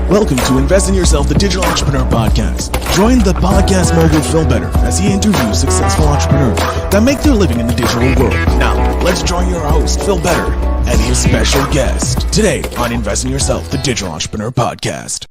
Welcome to Invest in Yourself, the Digital Entrepreneur Podcast. Join the podcast mogul Phil Better as he interviews successful entrepreneurs that make their living in the digital world. Now, let's join your host, Phil Better, and his special guest today on Invest in Yourself, the Digital Entrepreneur Podcast.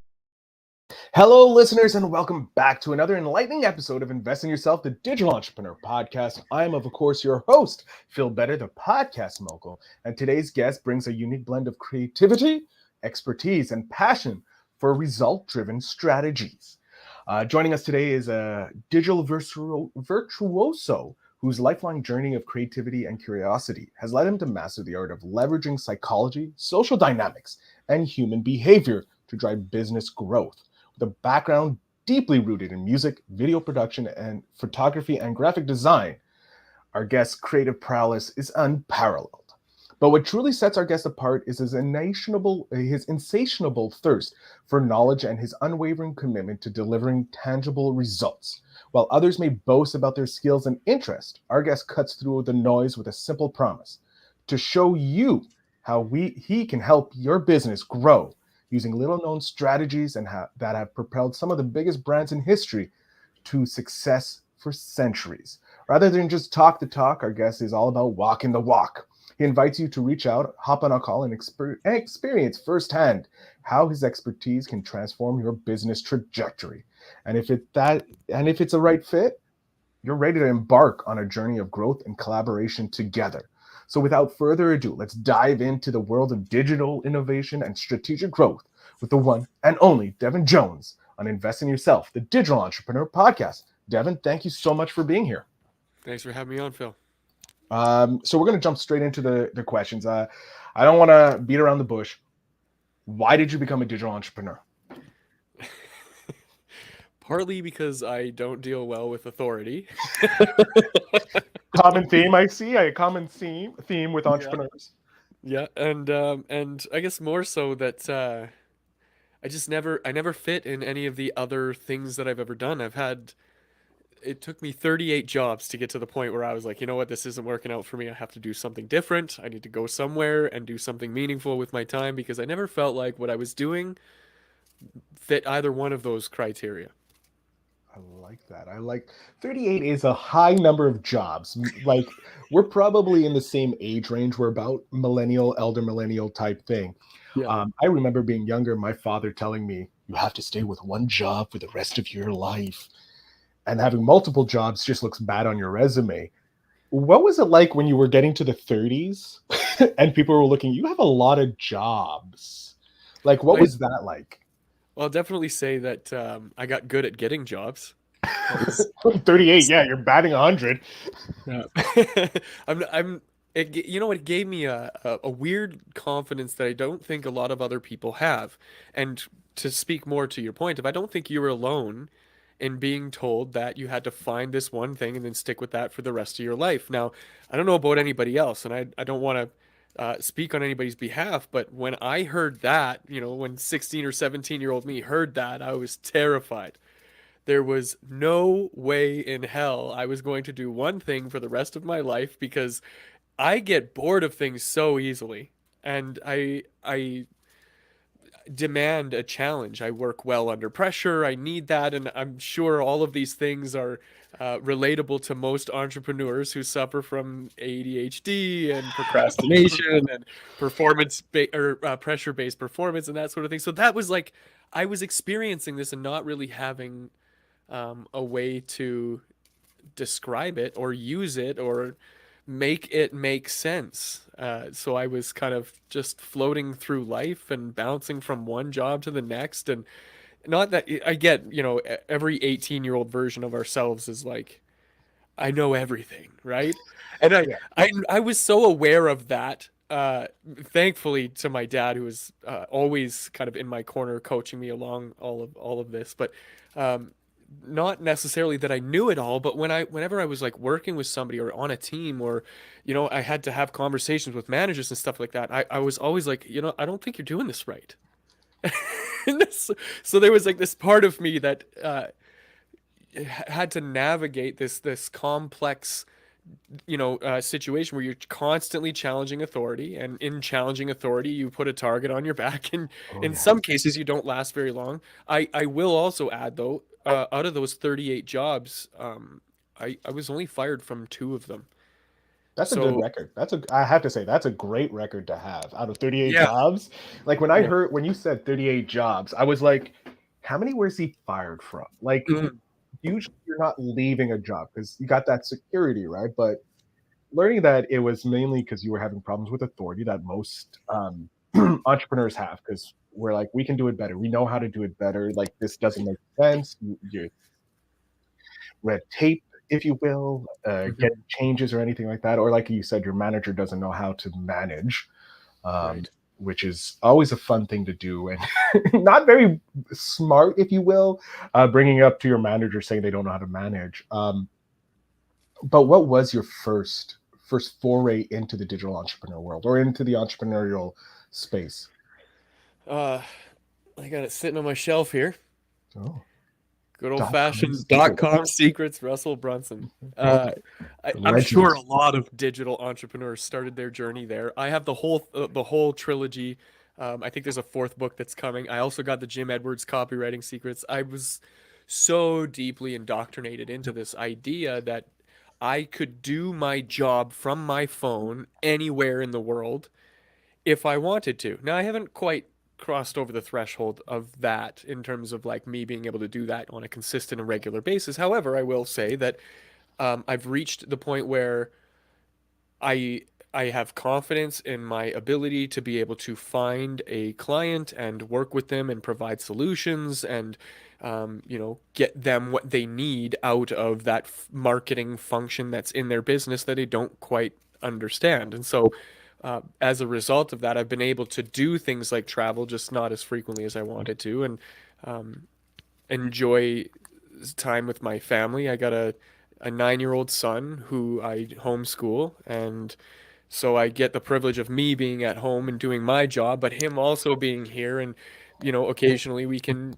Hello, listeners, and welcome back to another enlightening episode of Invest in Yourself, the Digital Entrepreneur Podcast. I am, of course, your host, Phil Better, the podcast mogul, and today's guest brings a unique blend of creativity, expertise, and passion for result-driven strategies. Joining us today is a digital virtuoso whose lifelong journey of creativity and curiosity has led him to master the art of leveraging psychology, social dynamics, and human behavior to drive business growth. With a background deeply rooted in music, video production, and photography and graphic design, our guest's creative prowess is unparalleled. But what truly sets our guest apart is his insatiable thirst for knowledge and his unwavering commitment to delivering tangible results. While others may boast about their skills and interest, our guest cuts through the noise with a simple promise: to show you how he can help your business grow using little-known strategies that have propelled some of the biggest brands in history to success for centuries. Rather than just talk the talk, our guest is all about walking the walk. He invites you to reach out, hop on a call, and experience firsthand how his expertise can transform your business trajectory. And if it's a right fit, you're ready to embark on a journey of growth and collaboration together. So without further ado, let's dive into the world of digital innovation and strategic growth with the one and only Devon Jones on Invest in Yourself, the Digital Entrepreneur Podcast. Devon, thank you so much for being here. Thanks for having me on, Phil. So we're going to jump straight into the questions. I don't want to beat around the bush. Why did you become a digital entrepreneur? Partly because I don't deal well with authority. Common theme, I see. A common theme with entrepreneurs. Yeah, and I guess more so that I never fit in any of the other things that I've ever done. It took me 38 jobs to get to the point where I was like, you know what, this isn't working out for me. I have to do something different. I need to go somewhere and do something meaningful with my time, because I never felt like what I was doing fit either one of those criteria. I like that. 38 is a high number of jobs. Like, we're probably in the same age range. We're about elder millennial type thing. Yeah. I remember being younger, my father telling me, you have to stay with one job for the rest of your life. And having multiple jobs just looks bad on your resume. What was it like when you were getting to the 30s and people were looking, you have a lot of jobs? Like, what was that like? Well, I'll definitely say that I got good at getting jobs. 38, yeah, you're batting 100. Yeah. It gave me a weird confidence that I don't think a lot of other people have. And to speak more to your point, I don't think you were alone in being told that you had to find this one thing and then stick with that for the rest of your life. Now, I don't know about anybody else, and I don't want to speak on anybody's behalf, but when I heard that, when 16 or 17-year-old me heard that, I was terrified. There was no way in hell I was going to do one thing for the rest of my life, because I get bored of things so easily, and I demand a challenge. I work well under pressure. I need that. And I'm sure all of these things are relatable to most entrepreneurs who suffer from ADHD and procrastination and pressure-based performance and that sort of thing. So that was like, I was experiencing this and not really having a way to describe it or use it or make it make sense. So I was kind of just floating through life and bouncing from one job to the next. And not that I get, every 18-year-old version of ourselves is like, I know everything, right? And I was so aware of that. Thankfully to my dad, who was always kind of in my corner, coaching me along all of this. But not necessarily that I knew it all, but whenever I was like working with somebody or on a team, or I had to have conversations with managers and stuff like that, I was always like, I don't think you're doing this right. So there was like this part of me that had to navigate this complex situation where you're constantly challenging authority, and in challenging authority, you put a target on your back, and Oh in yeah. some cases, you don't last very long. I will also add though, out of those 38 jobs, I was only fired from two of them. That's a good So record. I have to say, that's a great record to have out of 38 yeah, jobs. Like yeah. when you said 38 jobs, I was like, how many was he fired from? Like, Mhm. usually you're not leaving a job because you got that security, right? But learning that it was mainly because you were having problems with authority that most entrepreneurs have because we're like, we can do it better. We know how to do it better. Like, this doesn't make sense. You red tape, if you will, get Mhm. changes or anything like that. Or like you said, your manager doesn't know how to manage, Right. which is always a fun thing to do and not very smart, if you will, bringing up to your manager saying they don't know how to manage. But what was your first foray into the digital entrepreneur world or into the entrepreneurial space? Uh, I got it sitting on my shelf here. Oh, Good old .com fashioned dot secret, com secrets, Russell Brunson. Uh, the I'm sure legend. a lot of digital entrepreneurs started their journey there. I have the whole trilogy. I think there's a fourth book that's coming. I also got the Jim Edwards copywriting secrets. I was so deeply indoctrinated into this idea that I could do my job from my phone anywhere in the world if I wanted to. Now, I haven't quite crossed over the threshold of that in terms of like me being able to do that on a consistent and regular basis. However, I will say that I've reached the point where I I have confidence in my ability to be able to find a client and work with them and provide solutions and get them what they need out of that marketing function that's in their business that they don't quite understand. And so, as a result of that, I've been able to do things like travel, just not as frequently as I wanted to, and um, enjoy time with my family. I got a 9-year-old son who I homeschool, and so I get the privilege of me being at home and doing my job, but him also being here. And occasionally we can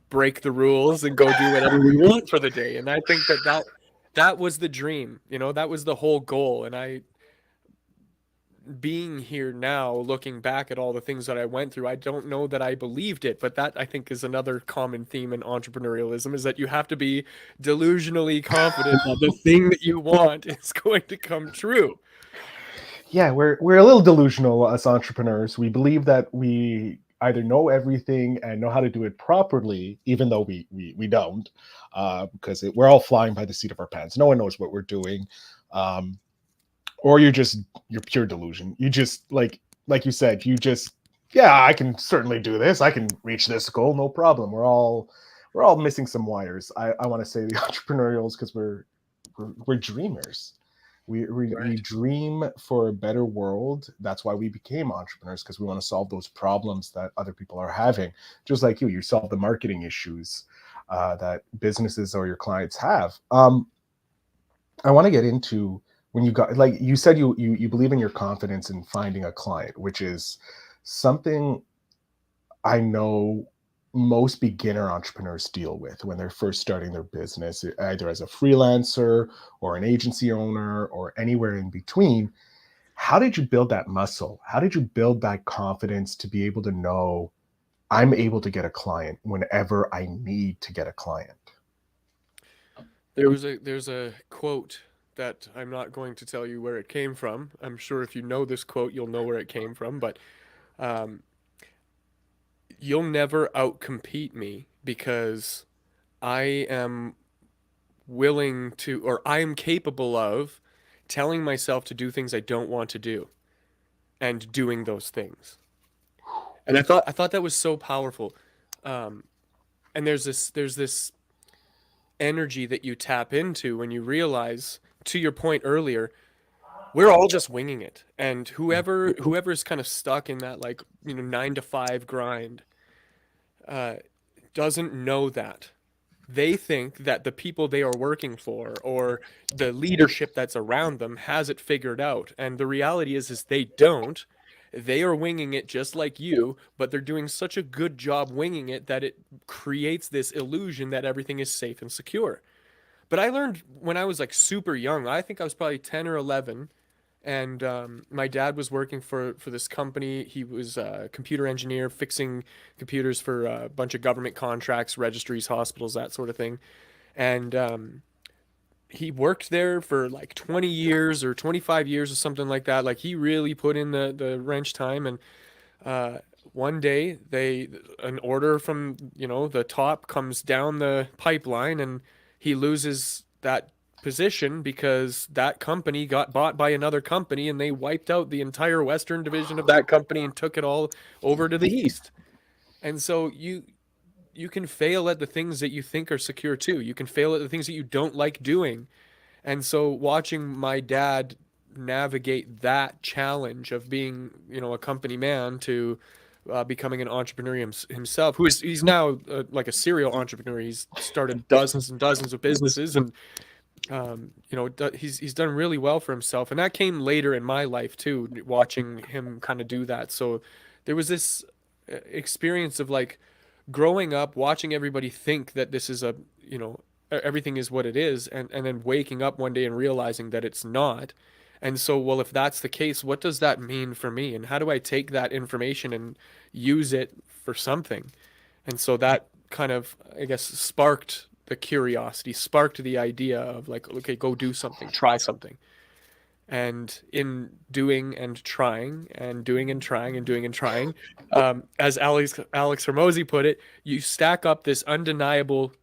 break the rules and go do whatever we want for the day. And I think that was the dream. That was the whole goal. And I being here now, looking back at all the things that I went through, I don't know that I believed it, but that I think is another common theme in entrepreneurialism, is that you have to be delusionally confident that the thing that you want is going to come true. Yeah, we're a little delusional as entrepreneurs. We believe that we either know everything and know how to do it properly, even though we don't, because we're all flying by the seat of our pants. No one knows what we're doing, um, or you're pure delusion. You just like you said, you just yeah, I can certainly do this. I can reach this goal, no problem. We're all missing some wires. I want to say the entrepreneurials because we're dreamers. We Right. dream for a better world. That's why we became entrepreneurs because we want to solve those problems that other people are having. Just like you solve the marketing issues that businesses or your clients have. I want to get into when you got like you said you believe in your confidence in finding a client, which is something I know most beginner entrepreneurs deal with when they're first starting their business, either as a freelancer or an agency owner or anywhere in between. How did you build that muscle? How did you build that confidence to be able to know I'm able to get a client whenever I need to get a client? There's a quote that I'm not going to tell you where it came from. I'm sure if you know this quote, you'll know where it came from, but um, you'll never outcompete me because I am willing to, or I am capable of telling myself to do things I don't want to do and doing those things. And I thought that was so powerful. Um, and there's this energy that you tap into when you realize, to your point earlier, we're all just winging it. And whoever's kind of stuck in that, like, 9 to 5 grind, uh, doesn't know that. They think that the people they are working for or the leadership that's around them has it figured out. And the reality is they don't. They are winging it just like you, but they're doing such a good job winging it that it creates this illusion that everything is safe and secure. But I learned when I was like super young. I think I was probably 10 or 11. And my dad was working for this company. He was a computer engineer, fixing computers for a bunch of government contracts, registries, hospitals, that sort of thing. And he worked there for like 20 years or 25 years or something like that. Like he really put in the wrench time. And uh, one day an order from, the top comes down the pipeline, and he loses that position because that company got bought by another company, and they wiped out the entire western division of that company and took it all over to the east. And so you can fail at the things that you think are secure too. You can fail at the things that you don't like doing. And so watching my dad navigate that challenge of being, a company man to becoming an entrepreneur himself, he's now like a serial entrepreneur. He's started dozens and dozens of businesses, and he's done really well for himself. And that came later in my life too, watching him kind of do that. So there was this experience of like growing up, watching everybody think that this is everything is what it is, and then waking up one day and realizing that it's not. And so, well, if that's the case, what does that mean for me? And how do I take that information and use it for something? And so that kind of, I guess, sparked the curiosity, sparked the idea of like, okay, go do something, try something. And in doing and trying and doing and trying and doing and trying, as Alex Hermosi put it, you stack up this undeniable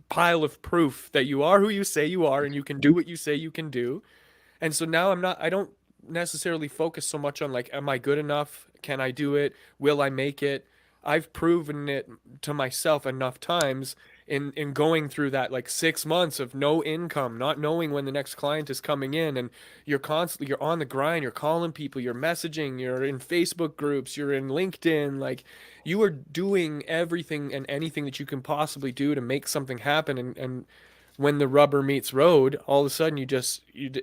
pile of proof that you are who you say you are, and you can do what you say you can do. And so now I don't necessarily focus so much on like, am I good enough? Can I do it? Will I make it? I've proven it to myself enough times in going through that like 6 months of no income, not knowing when the next client is coming in, and you're on the grind, you're calling people, you're messaging, you're in Facebook groups, you're in LinkedIn, like you are doing everything and anything that you can possibly do to make something happen. And when the rubber meets road, all of a sudden it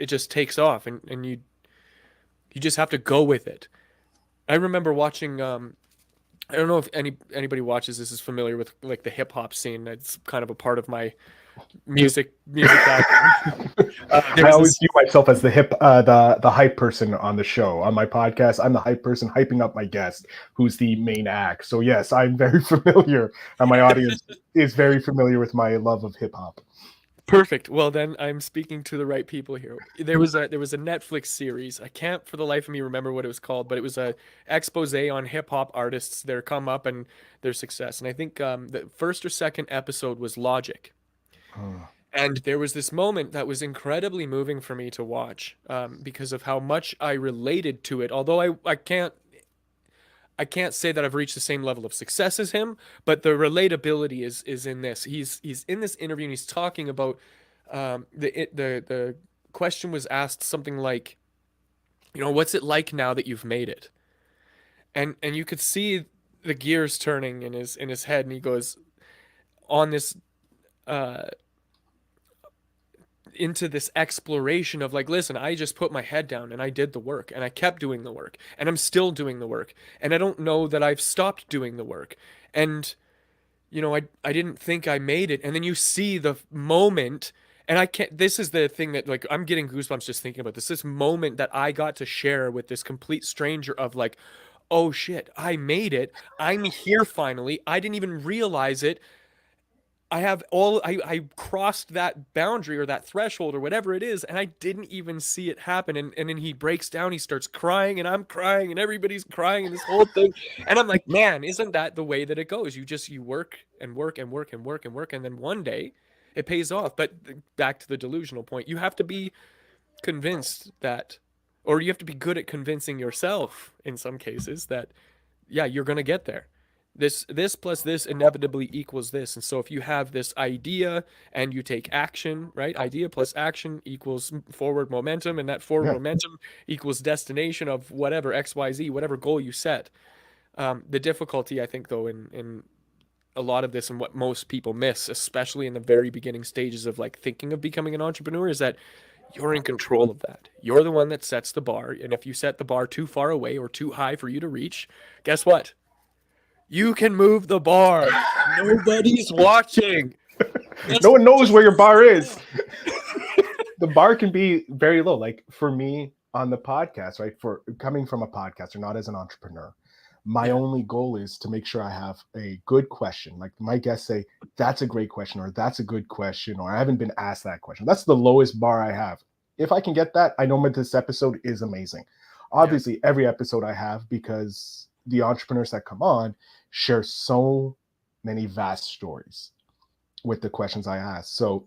just takes off, and you just have to go with it. I remember watching I don't know if anybody watches this is familiar with like the hip hop scene. It's kind of a part of my music background. I always view myself as the hype person on the show. On my podcast, I'm the hype person hyping up my guest, who's the main act. So yes, I'm very familiar, and my audience is very familiar with my love of hip hop. Perfect. Well, then I'm speaking to the right people here. There was a Netflix series. I can't for the life of me remember what it was called, but it was a expose on hip hop artists, their come up and their success. And I think the first or second episode was Logic. And there was this moment that was incredibly moving for me to watch because of how much I related to it. Although I can't say that I've reached the same level of success as him, but the relatability is in this. He's in this interview and he's talking about the question was asked something like, what's it like now that you've made it? And you could see the gears turning in his head, and he goes on this into this exploration of like, listen, I just put my head down and I did the work, and I kept doing the work, and I'm still doing the work, and I don't know that I've stopped doing the work. And I didn't think I made it. And then you see the moment, and I can't, this is the thing that like I'm getting goosebumps just thinking about this moment that I got to share with this complete stranger of like, oh shit, I made it, I'm here finally, I didn't even realize it. I crossed that boundary or that threshold or whatever it is, and I didn't even see it happen. And then he breaks down, he starts crying, and I'm crying, and everybody's crying, and this whole thing. And I'm like, man, isn't that the way that it goes? You work and work and work and work and work, and then one day it pays off. But back to the delusional point, you have to be convinced that, or you have to be good at convincing yourself in some cases that, yeah, you're going to get there. This plus this inevitably equals this. And so if you have this idea and you take action, right? Idea plus action equals forward momentum, and that forward momentum equals destination of whatever XYZ, whatever goal you set. The difficulty, I think, though, in a lot of this and what most people miss, especially in the very beginning stages of like thinking of becoming an entrepreneur, is that you're in control of that. You're the one that sets the bar. And if you set the bar too far away or too high for you to reach, guess what? You can move the bar. Nobody's watching. No one knows where your bar is. The bar can be very low. Like for me on the podcast, right? For coming from a podcaster, not as an entrepreneur, my Yeah. only goal is to make sure I have a good question. Like my guests say, that's a great question, or that's a good question, or I haven't been asked that question. That's the lowest bar I have. If I can get that, I know that this episode is amazing. Yeah. Obviously, every episode I have, because the entrepreneurs that come on share so many vast stories with the questions I ask. So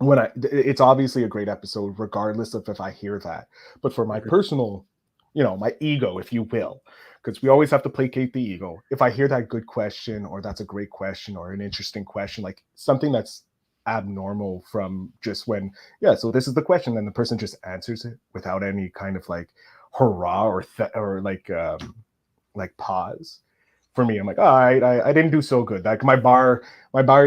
it's obviously a great episode regardless of if I hear that. But for my Mhm. personal, my ego, if you will, because we always have to placate the ego, if I hear that good question, or that's a great question, or an interesting question, like something that's abnormal from just when, yeah, so this is the question, and the person just answers it without any kind of like hurrah or like pause. For me, I'm like, all right, I didn't do so good. Like my bar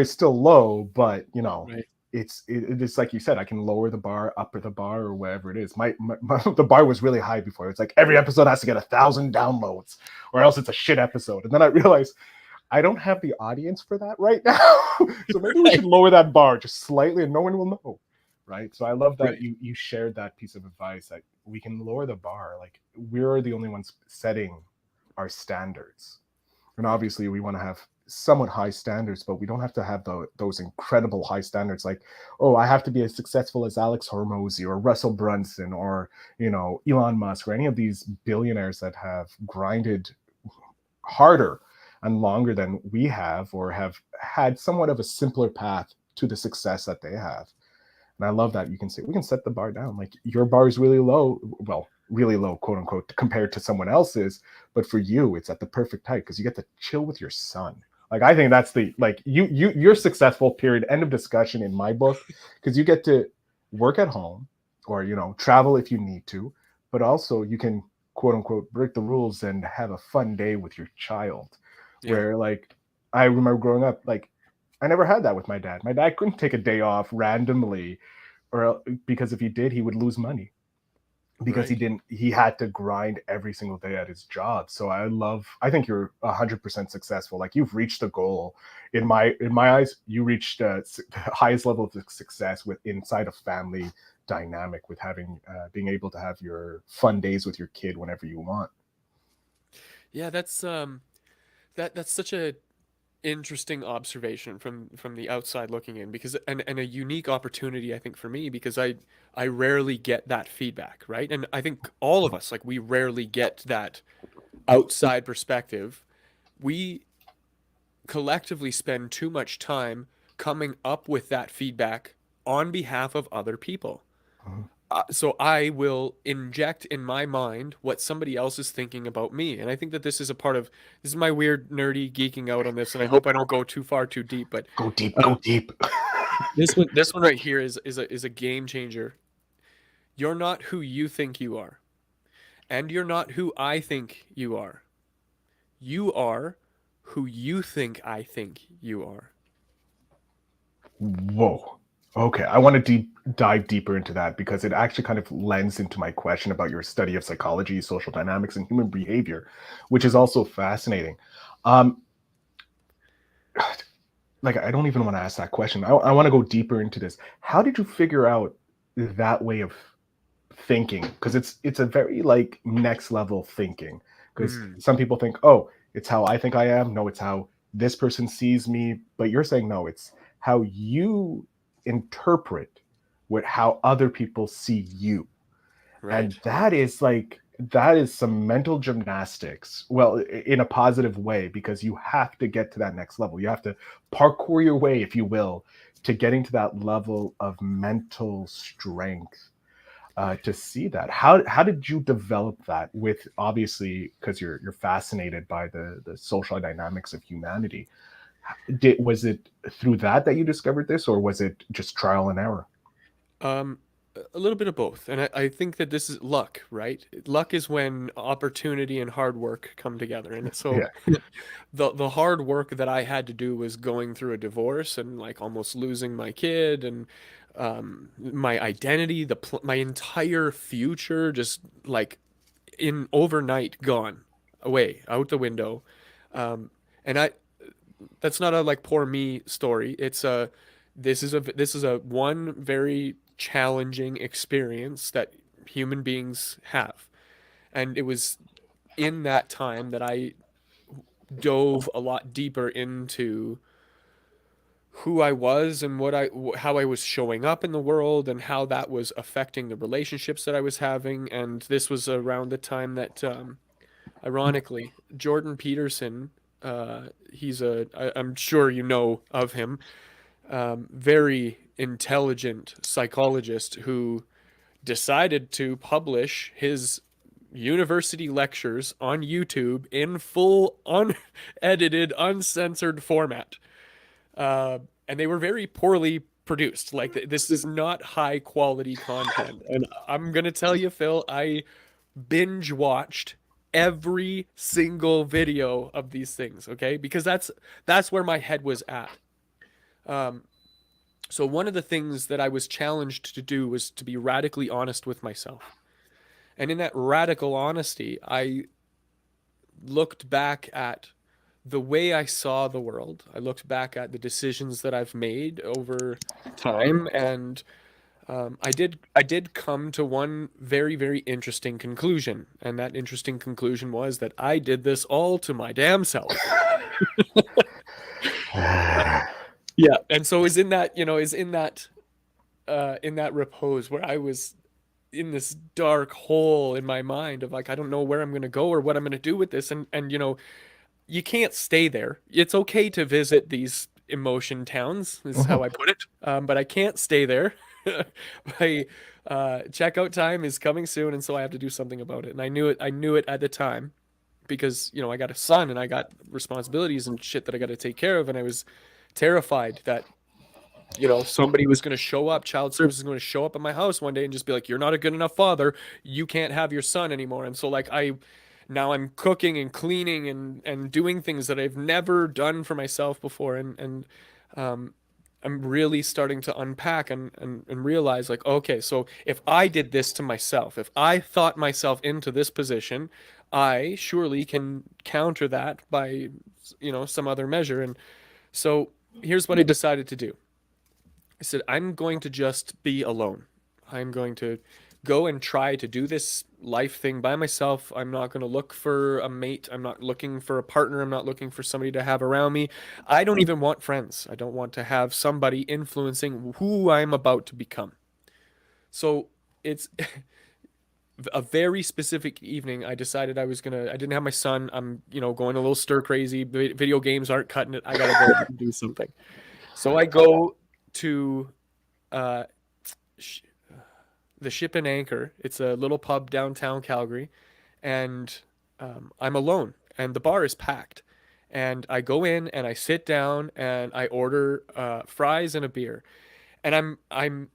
is still low, but Right. it's like you said, I can lower the bar, upper the bar, or whatever it is. The bar was really high before. It's like every episode has to get 1,000 downloads, or else it's a shit episode. And then I realized I don't have the audience for that right now, so maybe we should lower that bar just slightly, and no one will know, right? So I love that Right. you shared that piece of advice, that we can lower the bar. Like we're the only ones setting our standards, and Right. obviously we want to have somewhat high standards, but we don't have to have those incredible high standards like, oh, I have to be as successful as Alex Hormozy or Russell Brunson or Elon Musk, or any of these billionaires that have grinded harder and longer than we have, or have had somewhat of a simpler path to the success that they have. And I love that you can say we can set the bar down. Like your bar is really low, well, really low, quote unquote, compared to someone else's. But for you, it's at the perfect height because you get to chill with your son. Like I think that's the like you're successful, period. End of discussion in my book. Because you get to work at home, or travel if you need to, but also you can, quote unquote, break the rules and have a fun day with your child. Yeah. Where like I remember growing up, like I never had that with my dad. My dad couldn't take a day off randomly, or because if he did, he would lose money, because Right. he had to grind every single day at his job. So I think you're 100% successful. Like you've reached the goal. In my eyes, you reached the highest level of success with inside a family dynamic, with having being able to have your fun days with your kid whenever you want. Yeah, that's such a interesting observation from the outside looking in, because and a unique opportunity, I think, for me, because I rarely get that feedback, right? And I think all of us, like, we rarely get that outside perspective. We collectively spend too much time coming up with that feedback on behalf of other people. Mhm. So I will inject in my mind what somebody else is thinking about me. And I think that this is a part of, this is my weird nerdy geeking out on this, and I hope I don't go too far too deep, but Go deep, uh, go deep. this one right here is a game changer. You're not who you think you are, and you're not who I think you are. You are who you think I think you are. Whoa. Okay, I want to dive deeper into that, because it actually kind of lends into my question about your study of psychology, social dynamics, and human behavior, which is also fascinating. Um, like, I don't even want to ask that question. I want to go deeper into this. How did you figure out that way of thinking? Because it's a very like next level thinking. Because Mm, some people think, oh, it's how I think I am. No, it's how this person sees me. But you're saying no, it's how you interpret what how other people see you. right. And that is some mental gymnastics, well, in a positive way, because you have to get to that next level. You have to parkour your way, if you will, to getting to that level of mental strength, to see that. How did you develop that? With, obviously, because you're fascinated by the social dynamics of humanity. Was it through that you discovered this, or was it just trial and error? Um, a little bit of both. And I think that this is luck, right? Luck is when opportunity and hard work come together. And so Yeah. the hard work that I had to do was going through a divorce and like almost losing my kid, and my identity, my entire future just like in overnight gone away out the window. Um, and I That's not a like poor me story. It's a this is a one very challenging experience that human beings have. And it was in that time that I dove a lot deeper into who I was and how I was showing up in the world and how that was affecting the relationships that I was having. And this was around the time that, ironically, Jordan Peterson, I'm sure you know of him, very intelligent psychologist who decided to publish his university lectures on YouTube in full, unedited, uncensored format. And they were very poorly produced. Like, this is not high quality content. And I'm gonna tell you, Phil, I binge watched every single video of these things, okay? Because that's where my head was at. So one of the things that I was challenged to do was to be radically honest with myself. And in that radical honesty, I looked back at the way I saw the world. I looked back at the decisions that I've made over time, and I did come to one very, very interesting conclusion. And that interesting conclusion was that I did this all to my damn self. Yeah, and so is in that repose where I was in this dark hole in my mind of like, I don't know where I'm gonna go or what I'm gonna do with this, and you can't stay there. It's okay to visit these emotion towns, is how I put it, but I can't stay there. My checkout time is coming soon, and so I have to do something about it. And I knew it at the time because I got a son and I got responsibilities and shit that I got to take care of, and I was terrified that somebody was going to show up, child services is going to show up at my house one day and just be like, you're not a good enough father, you can't have your son anymore. And so like now I'm cooking and cleaning and doing things that I've never done for myself before, and I'm really starting to unpack and realize like, okay, so if I did this to myself, if I thought myself into this position, I surely can counter that by some other measure. And so here's what I decided to do. I said, I'm going to just be alone. I'm going to go and try to do this life thing by myself. I'm not going to look for a mate. I'm not looking for a partner. I'm not looking for somebody to have around me. I don't even want friends. I don't want to have somebody influencing who I'm about to become. So it's a very specific evening. I decided I didn't have my son. I'm, going a little stir crazy. Video games aren't cutting it. I got to go and do something. So I go to the Ship and Anchor. It's a little pub downtown Calgary, and I'm alone, and the bar is packed. And I go in and I sit down and I order fries and a beer, and I'm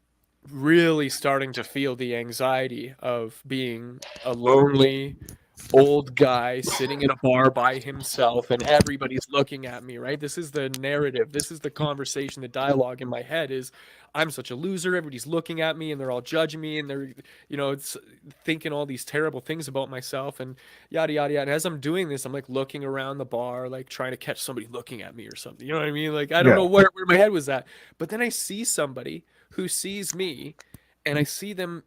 really starting to feel the anxiety of being a lonely old guy sitting in a bar by himself and everybody's looking at me, right? This is the narrative. This is the conversation, the dialogue in my head is, I'm such a loser. Everybody's looking at me and they're all judging me and they're, it's thinking all these terrible things about myself and yada, yada, yada. And as I'm doing this, I'm like looking around the bar, like trying to catch somebody looking at me or something. You know what I mean? Like, I don't know where my head was at. But then I see somebody who sees me and I see them,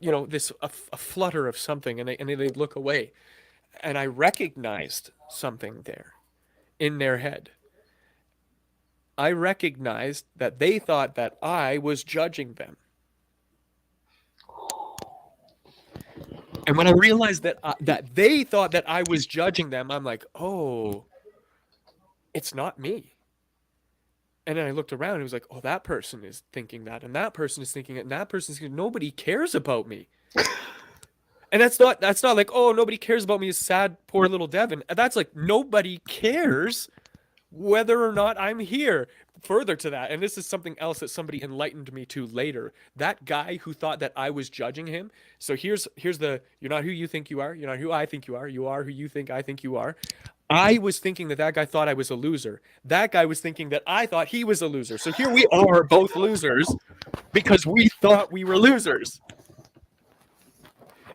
this a flutter of something, and they look away, and I recognized something there in their head. I recognized that they thought that I was judging them, and when I realized that that they thought that I was judging them, I'm like, oh, it's not me. And then I looked around and it was like, oh, that person is thinking that, and that person is thinking it, and that person's thinking, nobody cares about me. And that's not like, oh, nobody cares about me, is sad, poor little Devon. That's like, nobody cares whether or not I'm here. Further to that, and this is something else that somebody enlightened me to later, that guy who thought that I was judging him. So here's the, you're not who you think you are. You're not who I think you are who you think I think you are. I was thinking that guy thought I was a loser. That guy was thinking that I thought he was a loser. So here we are, both losers, because we thought we were losers.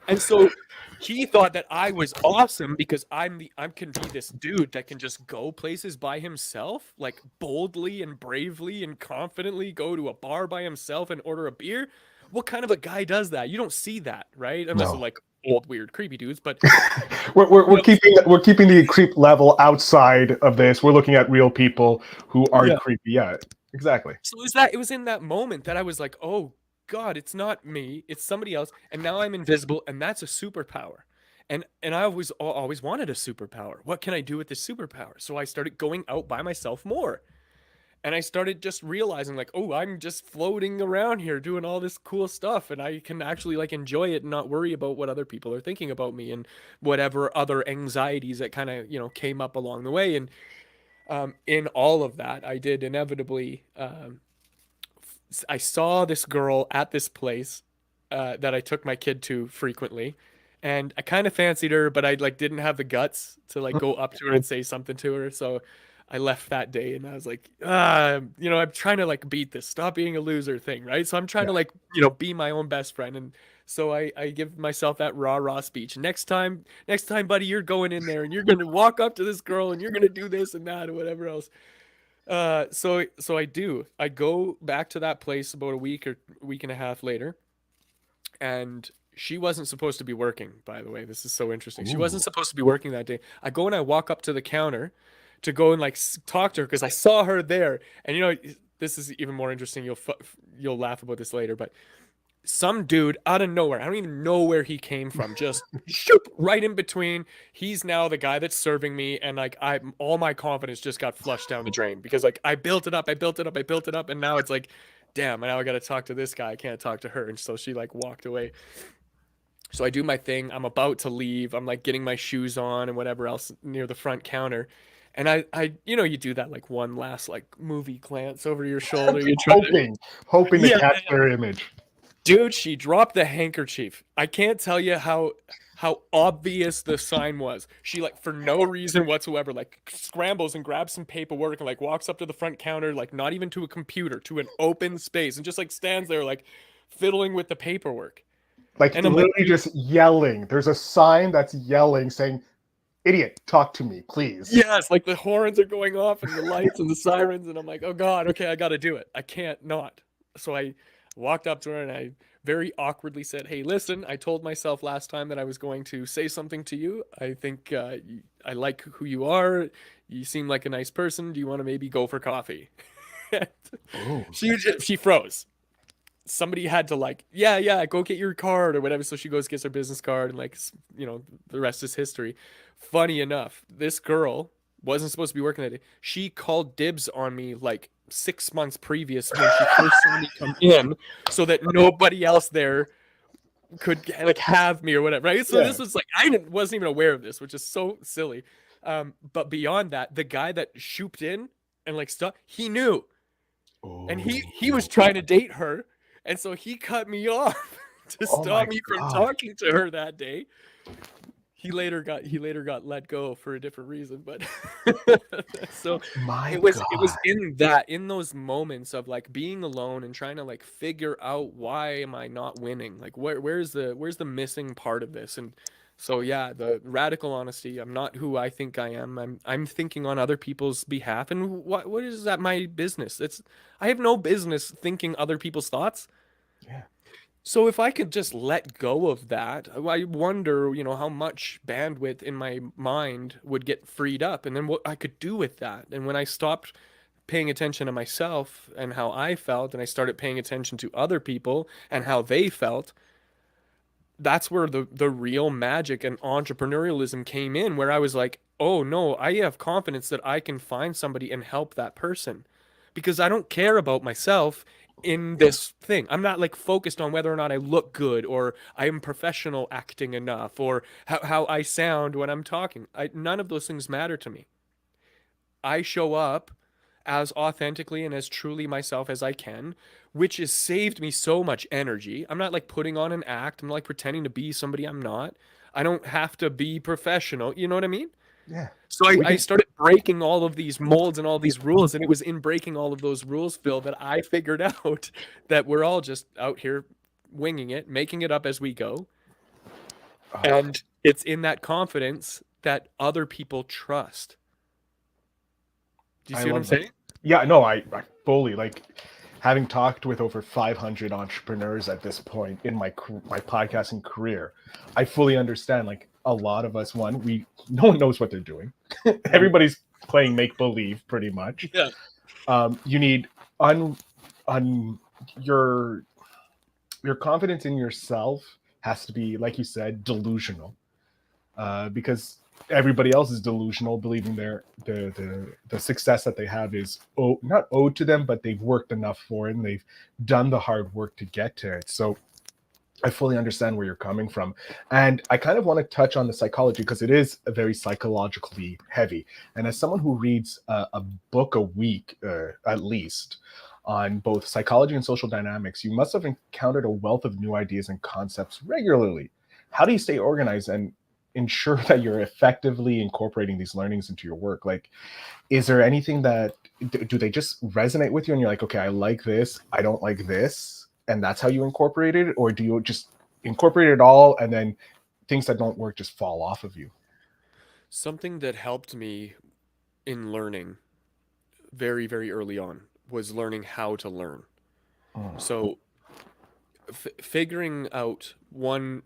And so he thought that I was awesome because I can be this dude that can just go places by himself, like boldly and bravely and confidently go to a bar by himself and order a beer. What kind of a guy does that? You don't see that, right? Unless No. they're like old, weird, creepy dudes. But we're keeping the creep level outside of this. We're looking at real people who aren't creepy. Yeah, exactly. So it was in that moment that I was like, oh God, it's not me, it's somebody else, and now I'm invisible, and that's a superpower. And I always wanted a superpower. What can I do with this superpower? So I started going out by myself more. And I started just realizing like, oh, I'm just floating around here doing all this cool stuff, and I can actually like enjoy it and not worry about what other people are thinking about me and whatever other anxieties that kind of, came up along the way. And in all of that, I did inevitably I saw this girl at this place that I took my kid to frequently, and I kind of fancied her, but I like didn't have the guts to like go up to her and say something to her. So I left that day, and I was like, I'm trying to like beat this, stop being a loser thing, right? So I'm trying to like be my own best friend, and so I give myself that rah speech. Next time, buddy, you're going in there, and you're gonna walk up to this girl, and you're gonna do this and that or whatever else. So I do. I go back to that place about a week or week and a half later, and she wasn't supposed to be working, by the way. This is so interesting. She wasn't supposed to be working that day. I go and I walk up to the counter to go and like talk to her because I saw her there. And this is even more interesting. You'll laugh about this later, but some dude out of nowhere, I don't even know where he came from, just shoop right in between. He's now the guy that's serving me, and like all my confidence just got flushed down the drain because like I built it up, and now it's like, damn, now I got to talk to this guy. I can't talk to her. And so she like walked away. So I do my thing. I'm about to leave. I'm like getting my shoes on and whatever else near the front counter. And I you do that like one last like movie glance over your shoulder. You're hoping to catch their image. Dude, she dropped the handkerchief. I can't tell you how obvious the sign was. She like for no reason whatsoever like scrambles and grabs some paperwork and like walks up to the front counter, like not even to a computer, to an open space, and just like stands there like fiddling with the paperwork. Like and literally like, just yelling. There's a sign that's yelling saying, "Idiot, talk to me, please." Yes, like the horns are going off and the lights and the sirens, and I'm like, oh God, okay, I gotta do it. I can't not. So I walked up to her and I very awkwardly said, hey, listen, I told myself last time that I was going to say something to you. I think I like who you are. You seem like a nice person. Do you want to maybe go for coffee? She froze. Somebody had to like, yeah, go get your card or whatever. So she goes, gets her business card, and like, the rest is history. Funny enough, this girl wasn't supposed to be working that day. She called dibs on me like 6 months previous when she first saw me come in, so that nobody else there could like have me or whatever, right? So this was like wasn't even aware of this, which is so silly. But beyond that, the guy that shooped in and like stuff, he knew, and he was trying to date her, and so he cut me off to stop me from talking to her that day. He later got let go for a different reason, but so it was in those moments of like being alone and trying to like figure out why am I not winning? Like where's the missing part of this? And so yeah, the radical honesty. I'm not who I think I am. I'm thinking on other people's behalf, and what is that my business? I have no business thinking other people's thoughts. Yeah. So if I could just let go of that, I wonder, how much bandwidth in my mind would get freed up, and then what I could do with that. And when I stopped paying attention to myself and how I felt, and I started paying attention to other people and how they felt, that's where the real magic and entrepreneurialism came in, where I was like, oh no, I have confidence that I can find somebody and help that person, because I don't care about myself in this thing. I'm not like focused on whether or not I look good, or I am professional acting enough, or how I sound when I'm talking. None of those things matter to me. I show up as authentically and as truly myself as I can, which has saved me so much energy. I'm not like putting on an act. I'm not like pretending to be somebody I'm not. I don't have to be professional. You know what I mean? Yeah. So I started breaking all of these molds and all these rules, and it was in breaking all of those rules, Phil, that I figured out that we're all just out here winging it, making it up as we go. And It's in that confidence that other people trust. Do you I see what I'm love that. saying? Yeah, no, I fully like having talked with over 500 entrepreneurs at this point in my podcasting career. I fully understand. Like a lot of us, no one knows what they're doing. Everybody's playing make believe, pretty much. Yeah. You need un un your confidence in yourself has to be, like you said, delusional, because everybody else is delusional, believing the success that they have is not owed to them, but they've worked enough for it and they've done the hard work to get to it. So I fully understand where you're coming from. And I kind of want to touch on the psychology because it is a very psychologically heavy. And as someone who reads a book a week, at least, on both psychology and social dynamics, you must have encountered a wealth of new ideas and concepts regularly. How do you stay organized and ensure that you're effectively incorporating these learnings into your work? Like, is there anything that do they just resonate with you and you're like, okay, I like this, I don't like this, and that's how you incorporate it? Or do you just incorporate it all and then things that don't work just fall off of you? Something that helped me in learning very, very early on was learning how to learn. Mm. So figuring out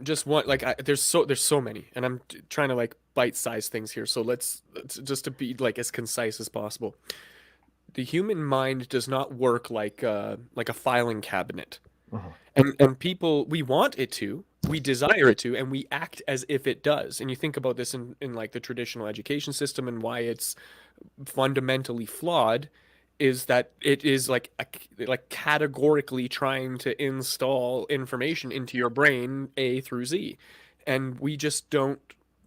just one, like there's so many, and I'm trying to like bite-size things here. So let's just to be like as concise as possible. The human mind does not work like a filing cabinet. Mhm. And people, we want it to, we desire it to, and we act as if it does. And you think about this in like the traditional education system and why it's fundamentally flawed is that it is like categorically trying to install information into your brain A through Z. And we just don't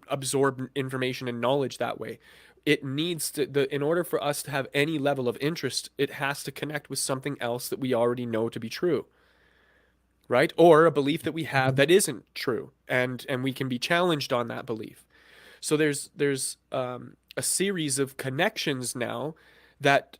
absorb information and knowledge that way. It needs to in order for us to have any level of interest, it has to connect with something else that we already know to be true, right? Or a belief that we have that isn't true, and we can be challenged on that belief. So there's a series of connections now that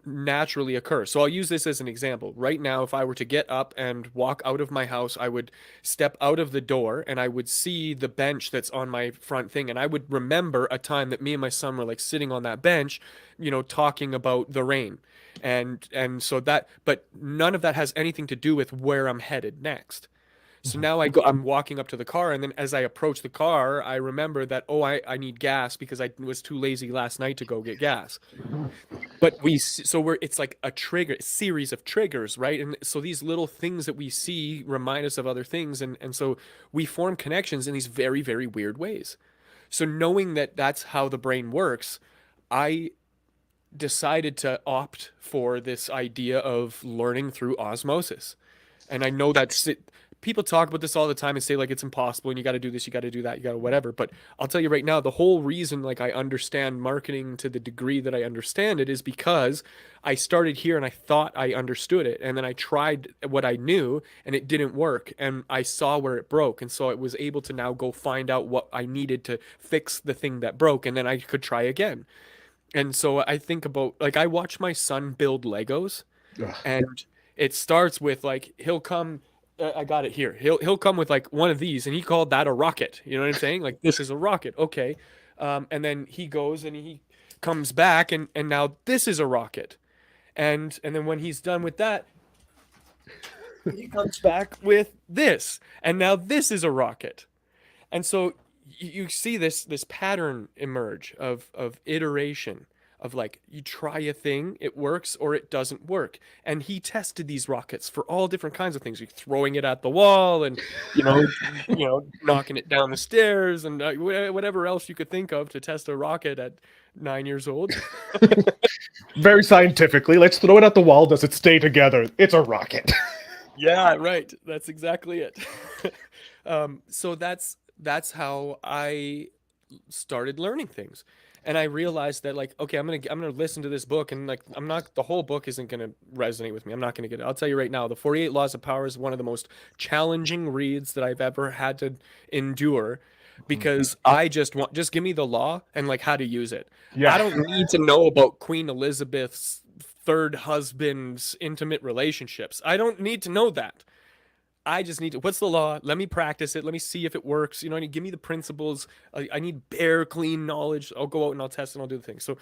naturally occur. So I'll use this as an example. Right now, if I were to get up and walk out of my house, I would step out of the door and I would see the bench that's on my front thing. And I would remember a time that me and my son were like sitting on that bench, talking about the rain. And so that, but none of that has anything to do with where I'm headed next. So now I'm walking up to the car, and then as I approach the car, I remember that, oh, I need gas because I was too lazy last night to go get gas. But it's like a series of triggers, right? And so these little things that we see remind us of other things, and so we form connections in these very, very weird ways. So knowing that that's how the brain works, I decided to opt for this idea of learning through osmosis. And I know people talk about this all the time and say like it's impossible and you got to do this, you got to do that, you got to whatever. But I'll tell you right now, the whole reason like I understand marketing to the degree that I understand it is because I started here and I thought I understood it. And then I tried what I knew and it didn't work. And I saw where it broke. And so I was able to now go find out what I needed to fix the thing that broke. And then I could try again. And so I think about like I watch my son build Legos, Ugh. and it starts with like he'll come. I got it here. He'll come with like one of these, and he called that a rocket. You know what I'm saying? Like this is a rocket, okay. And then he goes and he comes back, and now this is a rocket, and then when he's done with that, he comes back with this, and now this is a rocket. And so you see this pattern emerge of iteration of like you try a thing, it works or it doesn't work. And he tested these rockets for all different kinds of things. You're throwing it at the wall and knocking it down the stairs and whatever else you could think of to test a rocket at 9 years old. Very scientifically, let's throw it at the wall. Does it stay together? It's a rocket. Yeah, right. That's exactly it. So that's how I started learning things. And I realized that like, okay, I'm gonna listen to this book, and like the whole book isn't gonna resonate with me. I'm not gonna get it. I'll tell you right now, the 48 Laws of Power is one of the most challenging reads that I've ever had to endure, because I just give me the law and like how to use it. Yeah. I don't need to know about Queen Elizabeth's third husband's intimate relationships. I don't need to know that. I just need to, what's the law? Let me practice it. Let me see if it works. You know, give me the principles. I need bare, clean knowledge. I'll go out and I'll test and I'll do the thing. So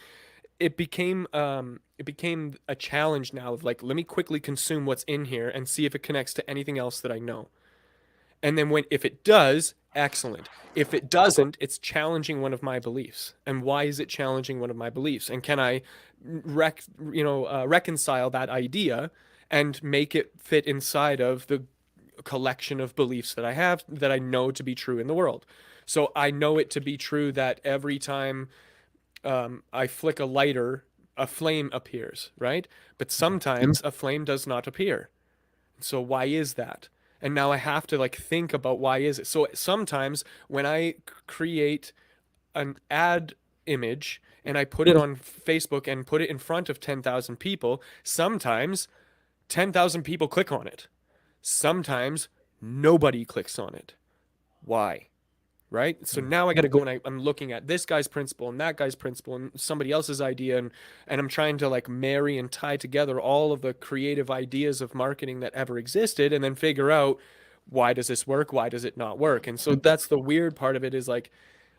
it became a challenge now of like, let me quickly consume what's in here and see if it connects to anything else that I know. And then if it does, excellent. If it doesn't, it's challenging one of my beliefs. And why is it challenging one of my beliefs? And can I reconcile that idea and make it fit inside of the collection of beliefs that I have that I know to be true in the world? So I know it to be true that every time I flick a lighter, a flame appears, right? But sometimes a flame does not appear. So why is that? And now I have to like think about why is it. So sometimes when I create an ad image and I put it on Facebook and put it in front of 10,000 people, sometimes 10,000 people click on it. Sometimes nobody clicks on it. Why? Right? So now I got to go and I'm looking at this guy's principle and that guy's principle and somebody else's idea, and I'm trying to like marry and tie together all of the creative ideas of marketing that ever existed and then figure out, why does this work? Why does it not work? And so that's the weird part of it, is like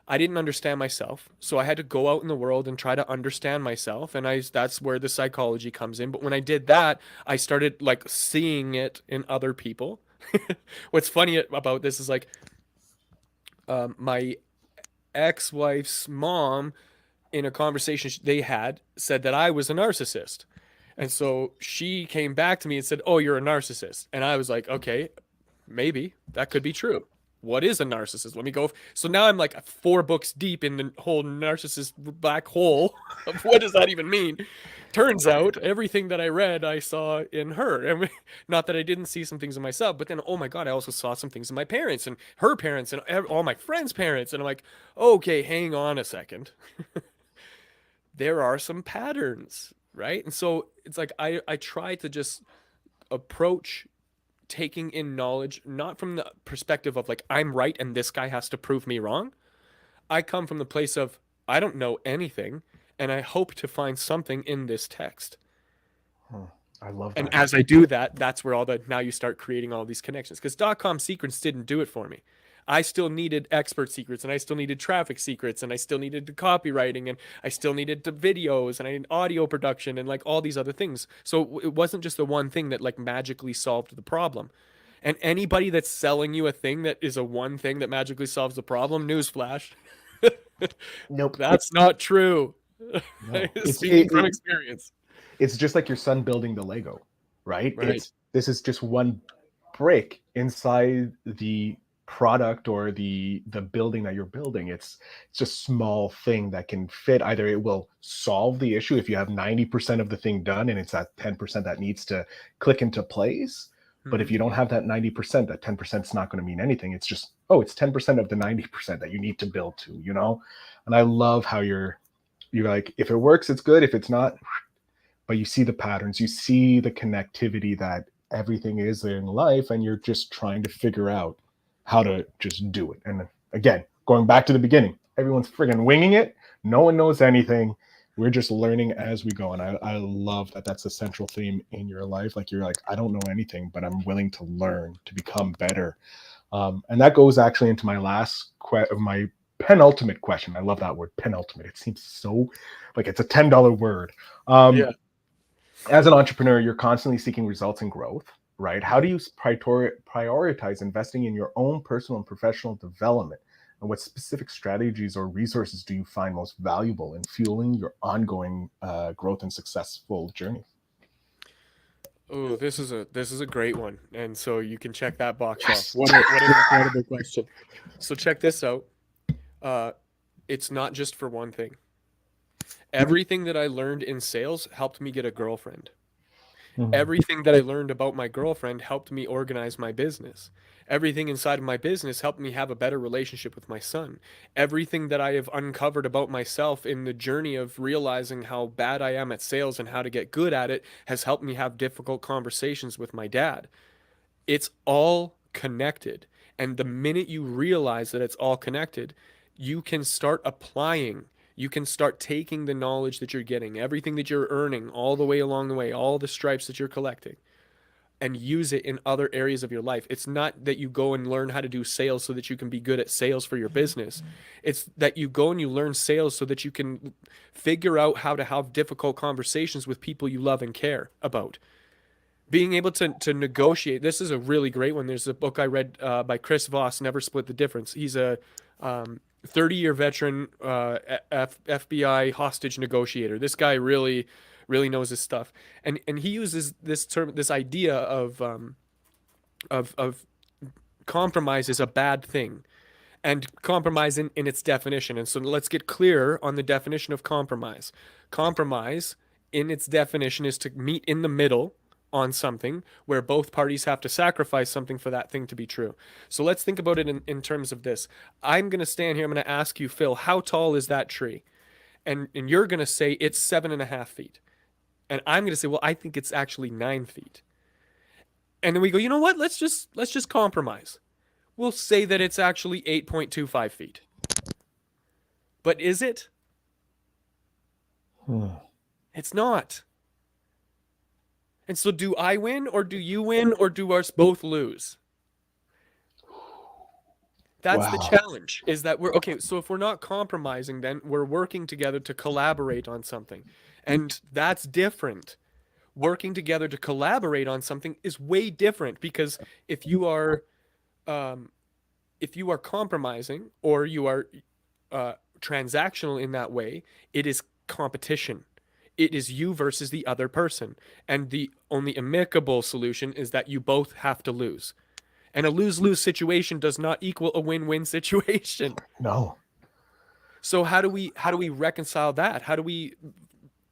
I didn't understand myself. So I had to go out in the world and try to understand myself, and that's where the psychology comes in. But when I did that, I started like seeing it in other people. What's funny about this is like my ex-wife's mom, in a conversation they had, said that I was a narcissist. And so she came back to me and said, "Oh, you're a narcissist." And I was like, "Okay, maybe that could be true. What is a narcissist? Let me go." So now I'm like 4 books deep in the whole narcissist black hole of what does that even mean? Turns out everything that I read, I saw in her. I mean, not that I didn't see some things in myself, but then, oh my God, I also saw some things in my parents and her parents and all my friends' parents. And I'm like, okay, hang on a second. There are some patterns, right? And so it's like I try to just approach taking in knowledge not from the perspective of like I'm right and this guy has to prove me wrong. I come from the place of I don't know anything and I hope to find something in this text. I love And that. as I do that, that's where now you start creating all these connections, because .com secrets didn't do it for me. I still needed expert secrets, and I still needed traffic secrets, and I still needed the copywriting, and I still needed the videos, and I needed audio production, and like all these other things. So it wasn't just the one thing that like magically solved the problem. And anybody that's selling you a thing that is a one thing that magically solves the problem, newsflash, Nope. that's not true. No. Speaking from experience. It's just like your son building the Lego, right? Right. This is just one brick inside the product or the building that you're building. It's just a small thing that can fit. Either it will solve the issue if you have 90% of the thing done and it's that 10% that needs to click into place. But if you don't have that 90%, that 10% is not going to mean anything. It's just, oh, it's 10% of the 90% that you need to build to, you know? And I love how you're like, if it works, it's good. If it's not, but you see the patterns, you see the connectivity that everything is in life, and you're just trying to figure out how to just do it. And again, going back to the beginning, everyone's friggin' winging it. No one knows anything. We're just learning as we go. And I love that that's a central theme in your life. Like, you're like, I don't know anything, but I'm willing to learn to become better. And that goes actually into my my penultimate question. I love that word, penultimate. It seems so like it's a $10 word. Yeah. As an entrepreneur, you're constantly seeking results and growth, right? How do you prioritize investing in your own personal and professional development? And what specific strategies or resources do you find most valuable in fueling your ongoing growth and successful journey? Oh, this is a great one, and so you can check that box off. What an incredible question. So check this out. It's not just for one thing. Everything that I learned in sales helped me get a girlfriend. Everything that I learned about my girlfriend helped me organize my business. Everything inside of my business helped me have a better relationship with my son. Everything that I have uncovered about myself in the journey of realizing how bad I am at sales and how to get good at it has helped me have difficult conversations with my dad. It's all connected. And the minute you realize that it's all connected, you can start applying. You can start taking the knowledge that you're getting, everything that you're earning all the way along the way, all the stripes that you're collecting, and use it in other areas of your life. It's not that you go and learn how to do sales so that you can be good at sales for your business. It's that you go and you learn sales so that you can figure out how to have difficult conversations with people you love and care about. Being able to negotiate. This is a really great one. There's a book I read by Chris Voss, Never Split the Difference. He's a 30-year veteran FBI hostage negotiator. This guy really knows his stuff, and he uses this idea of compromise is a bad thing, and compromise in its definition. And so let's get clear on the definition of compromise. Compromise in its definition is to meet in the middle on something where both parties have to sacrifice something for that thing to be true. So let's think about it in terms of this. I'm going to stand here. I'm going to ask you, Phil, how tall is that tree? And you're going to say it's 7.5 feet. And I'm going to say, well, I think it's actually 9 feet. And then we go, you know what? Let's just compromise. We'll say that it's actually 8.25 feet. But is it? It's not. And so do I win, or do you win, or do us both lose? That's the challenge, is that we're okay. So if we're not compromising, then we're working together to collaborate on something. And that's different. Working together to collaborate on something is way different, because if you are compromising, or you are transactional in that way, it is competition. It is you versus the other person. And the only amicable solution is that you both have to lose. And a lose-lose situation does not equal a win-win situation. No. So how do we reconcile that? How do we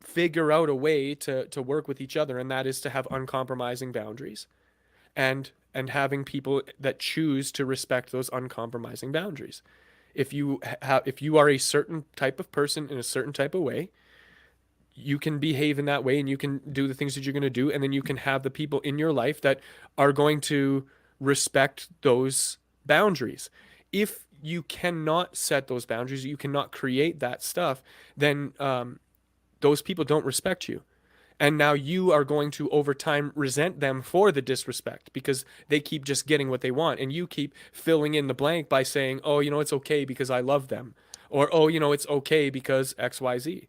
figure out a way to work with each other? And that is to have uncompromising boundaries, and having people that choose to respect those uncompromising boundaries. If you are a certain type of person in a certain type of way, you can behave in that way, and you can do the things that you're going to do. And then you can have the people in your life that are going to respect those boundaries. If you cannot set those boundaries, you cannot create that stuff, then those people don't respect you. And now you are going to, over time, resent them for the disrespect, because they keep just getting what they want. And you keep filling in the blank by saying, oh, it's okay because I love them. Or, oh, it's okay because XYZ.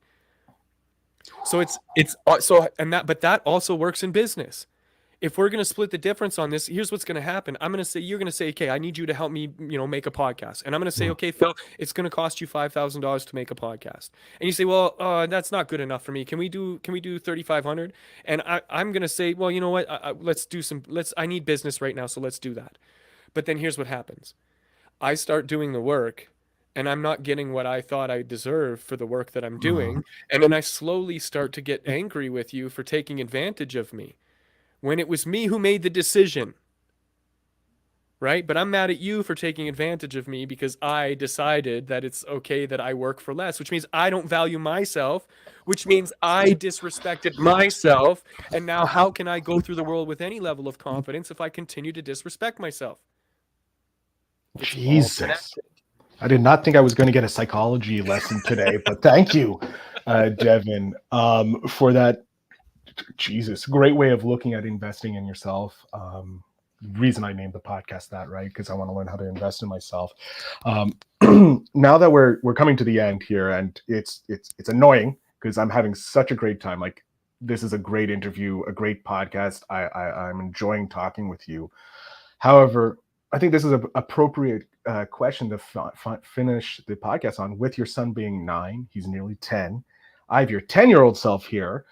So but that also works in business. If we're going to split the difference on this, here's what's going to happen. You're going to say, okay, I need you to help me, make a podcast. And I'm going to say, okay, Phil, it's going to cost you $5,000 to make a podcast. And you say, well, that's not good enough for me. Can we do 3,500? And I'm going to say, well, you know what? I need business right now. So let's do that. But then here's what happens. I start doing the work, and I'm not getting what I thought I deserved for the work that I'm doing. And then I slowly start to get angry with you for taking advantage of me, when it was me who made the decision, right? But I'm mad at you for taking advantage of me because I decided that it's okay that I work for less, which means I don't value myself, which means I disrespected myself. And now how can I go through the world with any level of confidence if I continue to disrespect myself? It's Jesus. I did not think I was going to get a psychology lesson today, but thank you, Devon, for that. Jesus, great way of looking at investing in yourself. Reason I named the podcast that, right? Because I want to learn how to invest in myself. Now that we're coming to the end here, and it's annoying because I'm having such a great time. Like, this is a great interview, a great podcast. I'm enjoying talking with you. However, I think this is an appropriate question to finish the podcast on. With your son being 9, he's nearly 10. I have your 10-year-old self here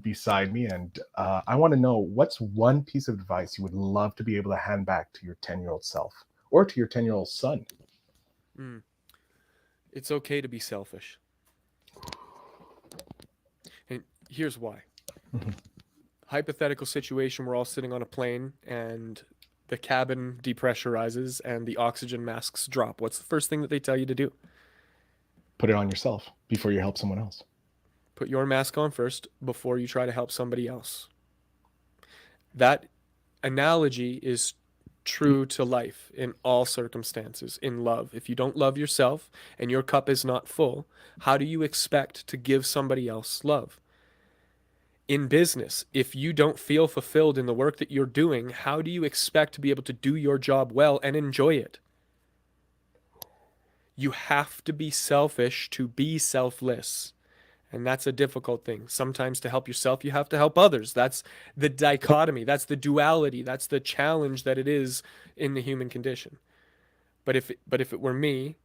beside me, and I want to know, what's one piece of advice you would love to be able to hand back to your 10-year-old self, or to your 10-year-old son? It's okay to be selfish. And here's why. Hypothetical situation, we're all sitting on a plane and the cabin depressurizes and the oxygen masks drop. What's the first thing that they tell you to do? Put it on yourself before you help someone else. Put your mask on first before you try to help somebody else. That analogy is true to life in all circumstances. In love, if you don't love yourself and your cup is not full, how do you expect to give somebody else love? in business, if you don't feel fulfilled in the work that you're doing, how do you expect to be able to do your job well and enjoy it? You have to be selfish to be selfless. And that's a difficult thing. Sometimes to help yourself, you have to help others. That's the dichotomy. That's the duality. That's the challenge that it is in the human condition. But if it were me,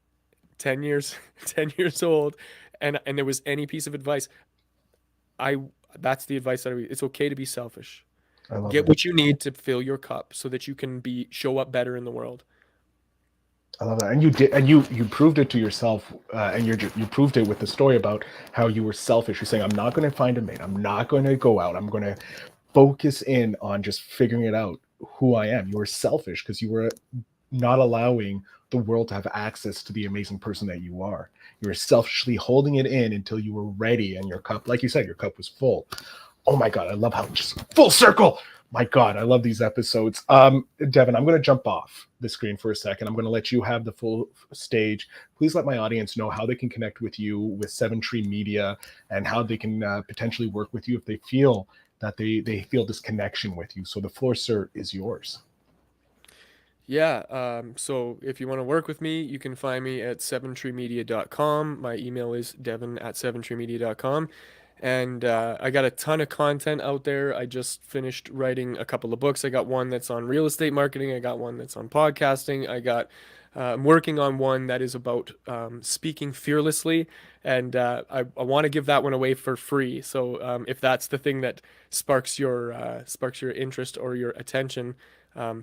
10 years 10 years old, and there was any piece of advice, I that's the advice that it's okay to be selfish. I love Get it. what you need to fill your cup so that you can show up better in the world. I love that, and you did, and you proved it to yourself, and you proved it with the story about how you were selfish. You're saying, "I'm not going to find a mate. I'm not going to go out. I'm going to focus in on just figuring it out who I am." You were selfish because you were not allowing the world to have access to the amazing person that you are. You were selfishly holding it in until you were ready, and your cup, like you said, your cup was full. Oh my God, I love how just full circle. My God, I love these episodes. Devon, I'm going to jump off the screen for a second. I'm going to let you have the full stage. Please let my audience know how they can connect with you with 7treemedia and how they can potentially work with you if they feel that they feel this connection with you. So the floor, sir, is yours. Yeah, so if you want to work with me, you can find me at seventreemedia.com. My email is devon@seventreemedia.com. And I got a ton of content out there. I just finished writing a couple of books. I got one that's on real estate marketing. I got one that's on podcasting. I'm working on one that is about speaking fearlessly. And I want to give that one away for free. So if that's the thing that sparks your interest or your attention,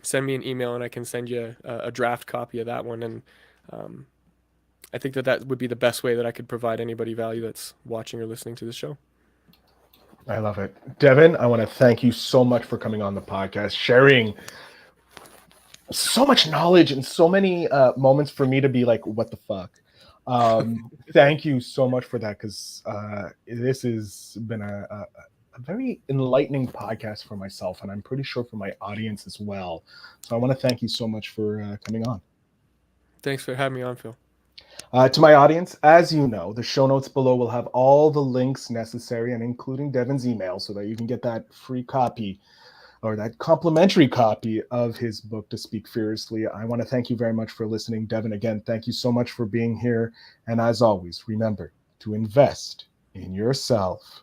send me an email and I can send you a draft copy of that one. And I think that would be the best way that I could provide anybody value that's watching or listening to the show. I love it. Devon, I want to thank you so much for coming on the podcast, sharing so much knowledge and so many moments for me to be like, what the fuck? Thank you so much for that, because this has been a very enlightening podcast for myself, and I'm pretty sure for my audience as well. So I want to thank you so much for coming on. Thanks for having me on, Phil. To my audience, as you know, the show notes below will have all the links necessary, and including Devon's email, so that you can get that free copy or that complimentary copy of his book, To Speak Fearlessly. I want to thank you very much for listening. Devon, again, thank you so much for being here. And as always, remember to invest in yourself.